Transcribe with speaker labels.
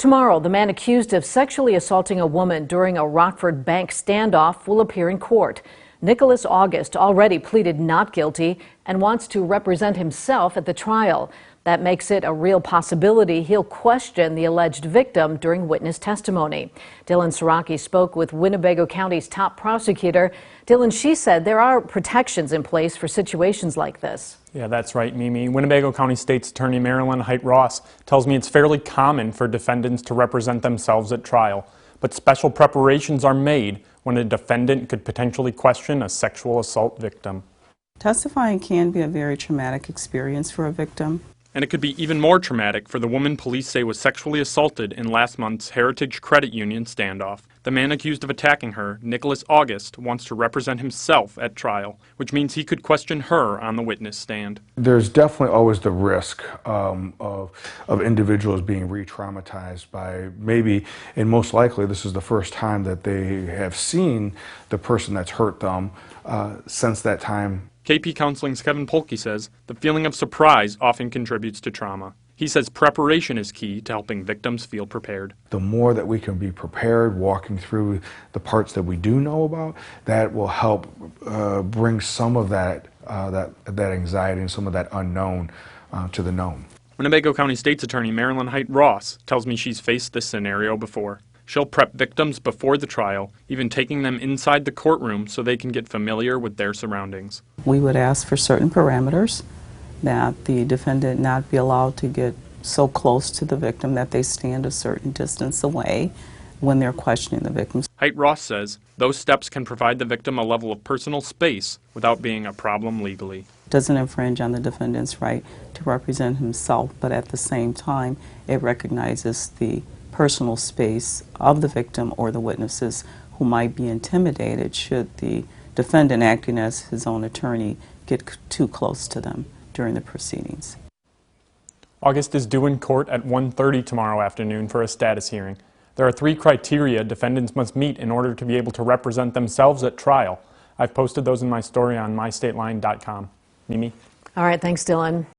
Speaker 1: Tomorrow, the man accused of sexually assaulting a woman during a Rockford bank standoff will appear in court. Nicholas August already pleaded not guilty and wants to represent himself at the trial. That makes it a real possibility he'll question the alleged victim during witness testimony. Dylan Siraki spoke with Winnebago County's top prosecutor. Dylan, she said there are protections in place for situations like this.
Speaker 2: Yeah, that's right, Mimi. Winnebago County State's Attorney Marilyn Height-Ross tells me it's fairly common for defendants to represent themselves at trial, but special preparations are made when a defendant could potentially question a sexual assault victim.
Speaker 3: Testifying can be a very traumatic experience for a victim.
Speaker 2: And it could be even more traumatic for the woman police say was sexually assaulted in last month's Heritage Credit Union standoff. The man accused of attacking her, Nicholas August, wants to represent himself at trial, which means he could question her on the witness stand.
Speaker 4: There's definitely always the risk of individuals being re-traumatized by maybe, and most likely this is the first time that they have seen the person that's hurt them since that time.
Speaker 2: KP Counseling's Kevin Polke says the feeling of surprise often contributes to trauma. He says preparation is key to helping victims feel prepared.
Speaker 4: The more that we can be prepared, walking through the parts that we do know about, that will help bring some of that anxiety and some of that unknown to the known.
Speaker 2: Winnebago County State's Attorney Marilyn Height-Ross tells me she's faced this scenario before. She'll prep victims before the trial, even taking them inside the courtroom so they can get familiar with their surroundings.
Speaker 3: We would ask for certain parameters, that the defendant not be allowed to get so close to the victim that they stand a certain distance away when they're questioning the victim.
Speaker 2: Height-Ross says those steps can provide the victim a level of personal space without being a problem legally.
Speaker 3: It doesn't infringe on the defendant's right to represent himself, but at the same time it recognizes the personal space of the victim or the witnesses who might be intimidated should the defendant, acting as his own attorney, get too close to them during the proceedings.
Speaker 2: August is due in court at 1:30 tomorrow afternoon for a status hearing. There are 3 criteria defendants must meet in order to be able to represent themselves at trial. I've posted those in my story on mystateline.com. Mimi?
Speaker 1: All right, thanks, Dylan.